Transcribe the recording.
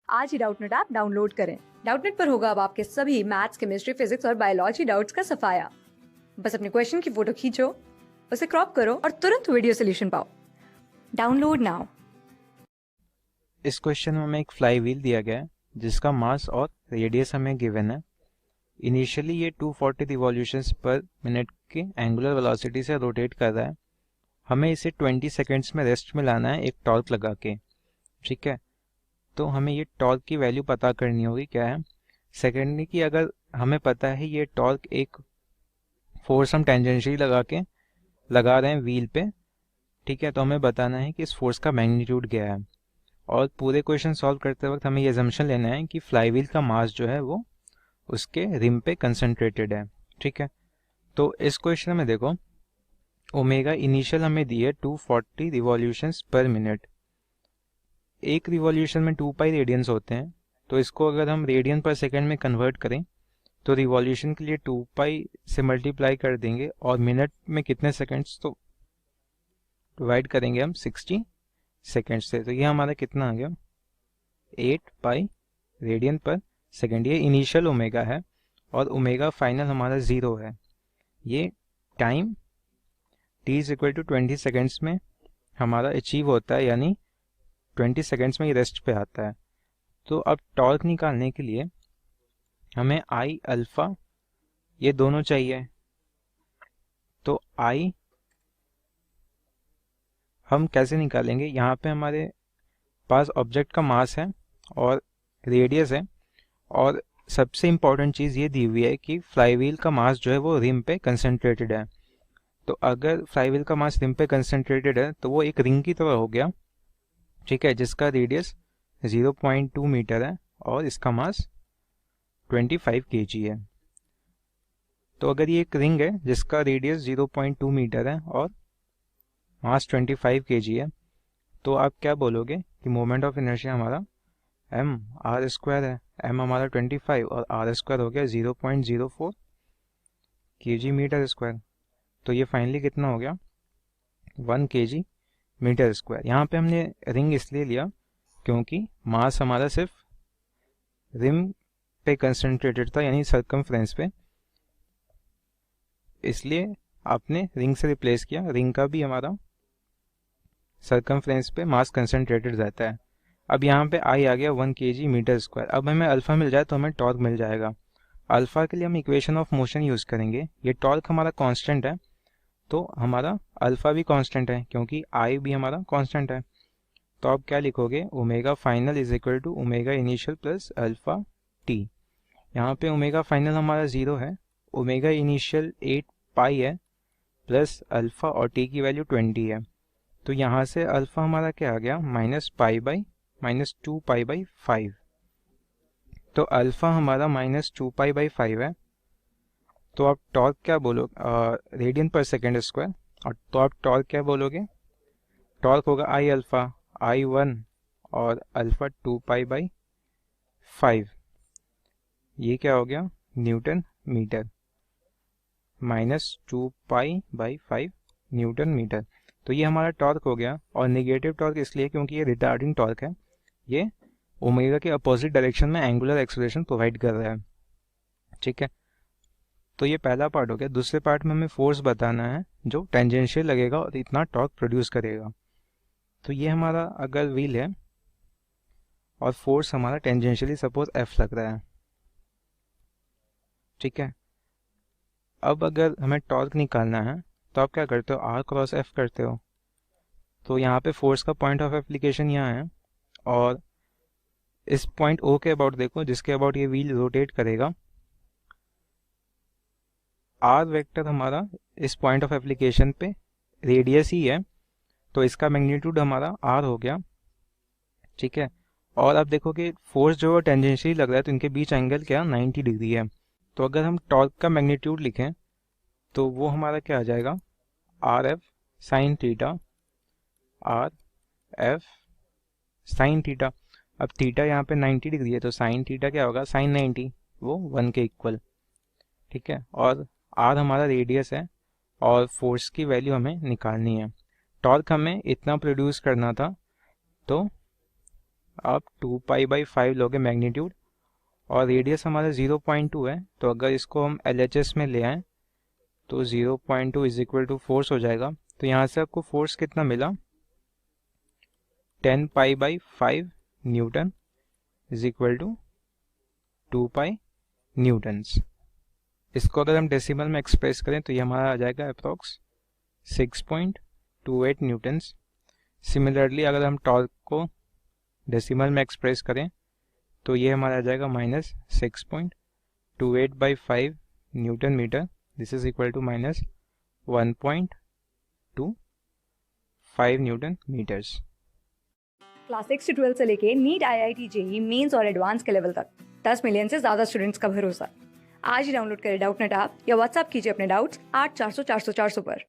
आज ही Doubtnut app download करें। Doubtnut पर होगा अब आपके सभी मैथ्स, केमिस्ट्री, फिजिक्स और बायोलॉजी डाउट्स का सफाया। बस अपने क्वेश्चन की फोटो खींचो, उसे क्रॉप करो और तुरंत वीडियो सोल्यूशन पाओ। Download now. इस क्वेश्चन में हमें एक फ्लाई व्हील दिया गया है जिसका मास और रेडियस हमें गिवन है। इनिशियली ये 240 रिवॉल्यूशंस पर मिनट के एंगुलर वेलोसिटी से रोटेट कर रहा है। हमें इसे 20 सेकंड्स में रेस्ट में लाना है एक टॉर्क लगा के। ठीक है, तो हमें ये टॉर्क की वैल्यू पता करनी होगी क्या है। सेकेंडली कि अगर हमें पता है ये टॉर्क एक फोर्स हम टेंजेंशियली लगा रहे हैं व्हील पे, ठीक है, तो हमें बताना है कि इस फोर्स का मैग्नीट्यूड क्या है। और पूरे क्वेश्चन सॉल्व करते वक्त हमें ये अजम्पशन लेना है कि फ्लाईव्हील का मास जो है वो उसके रिम पे कंसंट्रेटेड है। ठीक है, तो इस क्वेश्चन में देखो ओमेगा इनिशियल हमें दी है 240 रिवॉल्यूशंस पर मिनट। एक रिवॉल्यूशन में 2 पाई रेडियंस होते हैं, तो इसको अगर हम रेडियन पर सेकेंड में कन्वर्ट करें तो रिवॉल्यूशन के लिए 2 पाई से मल्टीप्लाई कर देंगे और मिनट में कितने सेकेंड्स, तो डिवाइड करेंगे हम 60 सेकेंड से। तो ये हमारा कितना आ गया 8 पाई रेडियन पर सेकेंड। ये इनिशियल ओमेगा है और ओमेगा फाइनल हमारा 0 है। ये time t is equal to 20 seconds में हमारा अचीव होता है, यानी 20 सेकेंड्स में ये रेस्ट पे आता है। तो अब टॉर्क निकालने के लिए हमें आई अल्फा ये दोनों चाहिए। तो आई हम कैसे निकालेंगे, यहाँ पे हमारे पास ऑब्जेक्ट का मास है और रेडियस है, और सबसे इम्पॉर्टेंट चीज़ ये दी हुई है कि फ्लाईव्हील का मास जो है वो रिम पे कंसंट्रेटेड है। तो अगर फ्लाईव्हील का मास रिम पे कंसंट्रेटेड है तो वो एक रिंग की तरह हो गया, ठीक है, जिसका रेडियस 0.2 मीटर है और इसका मास 25 kg है। तो अगर ये एक रिंग है जिसका रेडियस 0.2 मीटर है और मास 25 kg है, तो आप क्या बोलोगे कि मोमेंट ऑफ इनर्शिया हमारा m r स्क्वायर है। m हमारा 25 और r स्क्वायर हो गया 0.04 kg मीटर स्क्वायर। तो ये फाइनली कितना हो गया 1 kg मीटर स्क्वायर। यहाँ पे हमने रिंग इसलिए लिया क्योंकि मास हमारा सिर्फ रिम पे कंसंट्रेटेड था, यानी सर्कमफ्रेंस पे, इसलिए आपने रिंग से रिप्लेस किया। रिंग का भी हमारा सर्कमफ्रेंस पे मास कंसंट्रेटेड रहता है। अब यहाँ पे आई आ गया 1 kg मीटर स्क्वायर। अब हमें अल्फा मिल जाए तो हमें टॉर्क मिल जाएगा। अल्फा के लिए हम इक्वेशन ऑफ मोशन यूज़ करेंगे। ये टॉर्क हमारा कांस्टेंट है तो हमारा अल्फा भी कांस्टेंट है क्योंकि आई भी हमारा कांस्टेंट है। तो आप क्या लिखोगे, omega final is equal to omega initial plus alpha T. यहाँ पे ओमेगा फाइनल हमारा 0 है, ओमेगा इनिशियल 8 पाई है प्लस अल्फा और टी की वैल्यू 20 है। तो यहाँ से अल्फा हमारा क्या आ गया -2 पाई बाई 5। तो अल्फा हमारा -2 पाई बाई 5 है। तो आप टॉर्क क्या बोलोगे, रेडियन पर सेकेंड स्क्वायर। और तो आप टॉर्क क्या बोलोगे, टॉर्क होगा आई अल्फा I1 और अल्फा 2 पाई बाई 5। ये क्या हो गया newton metre, -2 pi by 5 newton metre. तो ये हमारा टॉर्क हो गया। और नेगेटिव टॉर्क इसलिए क्योंकि ये रिटार्डिंग टॉर्क है, ये ओमेगा के अपोजिट डायरेक्शन में एंगुलर एक्सेलरेशन प्रोवाइड कर रहा है। ठीक है, तो ये पहला पार्ट हो गया। दूसरे पार्ट में हमें फोर्स बताना है जो टेंजेंशियल लगेगा और इतना टॉर्क प्रोड्यूस करेगा। तो ये हमारा अगर व्हील है और फोर्स हमारा टेंजेंशियली सपोज F लग रहा है, ठीक है। अब अगर हमें टॉर्क निकालना है तो आप क्या करते हो, R क्रॉस F करते हो। तो यहाँ पे फोर्स का पॉइंट ऑफ एप्लीकेशन यहाँ है और इस पॉइंट O के अबाउट देखो जिसके अबाउट ये व्हील रोटेट करेगा। R वेक्टर हमारा इस पॉइंट ऑफ एप्लीकेशन पे रेडियस ही है, तो इसका मैग्नीट्यूड हमारा R हो गया। ठीक है, और अब देखो कि फोर्स जो टेंजेंशियली लग रहा है तो इनके बीच एंगल क्या 90 डिग्री है। तो अगर हम टॉर्क का मैग्नीट्यूड लिखें तो वो हमारा क्या आ जाएगा, R F sine theta, R F sine theta. अब थीटा यहाँ पे 90 डिग्री है तो साइन थीटा क्या होगा, साइन 90, वो 1 के इक्वल। ठीक है, और आर हमारा रेडियस है और फोर्स की वैल्यू हमें निकालनी है। टॉर्क हमें इतना प्रोड्यूस करना था, तो आप 2π/5 लोगे मैग्नीट्यूड, और रेडियस हमारा 0.2 है, तो अगर इसको हम LHS में ले आएँ तो 0.2 इज इक्वल टू फोर्स हो जाएगा। तो यहाँ से आपको फोर्स कितना मिला, 10π/5 newton is equal to 2π newtons. इसको अगर हम डेसिमल में एक्सप्रेस करें तो ये हमारा आ जाएगा अप्रॉक्स 6.28 न्यूटन्स। सिमिलरली अगर हम टॉर्क को डेसिमल में एक्सप्रेस करें तो ये हमारा आ जाएगा -6.28/5 newton metre, this is equal to -1.25 newton metres. Class 6 से 12 से लेके नीट, IIT, JEE मेंस और एडवांस के लेवल तक 10 मिलियन से ज्यादा स्टूडेंट्स का भरोसा। आज ही डाउनलोड करें डाउटनेट ऐप या व्हाट्सएप कीजिए अपने डाउट्स 8400 400 400 पर।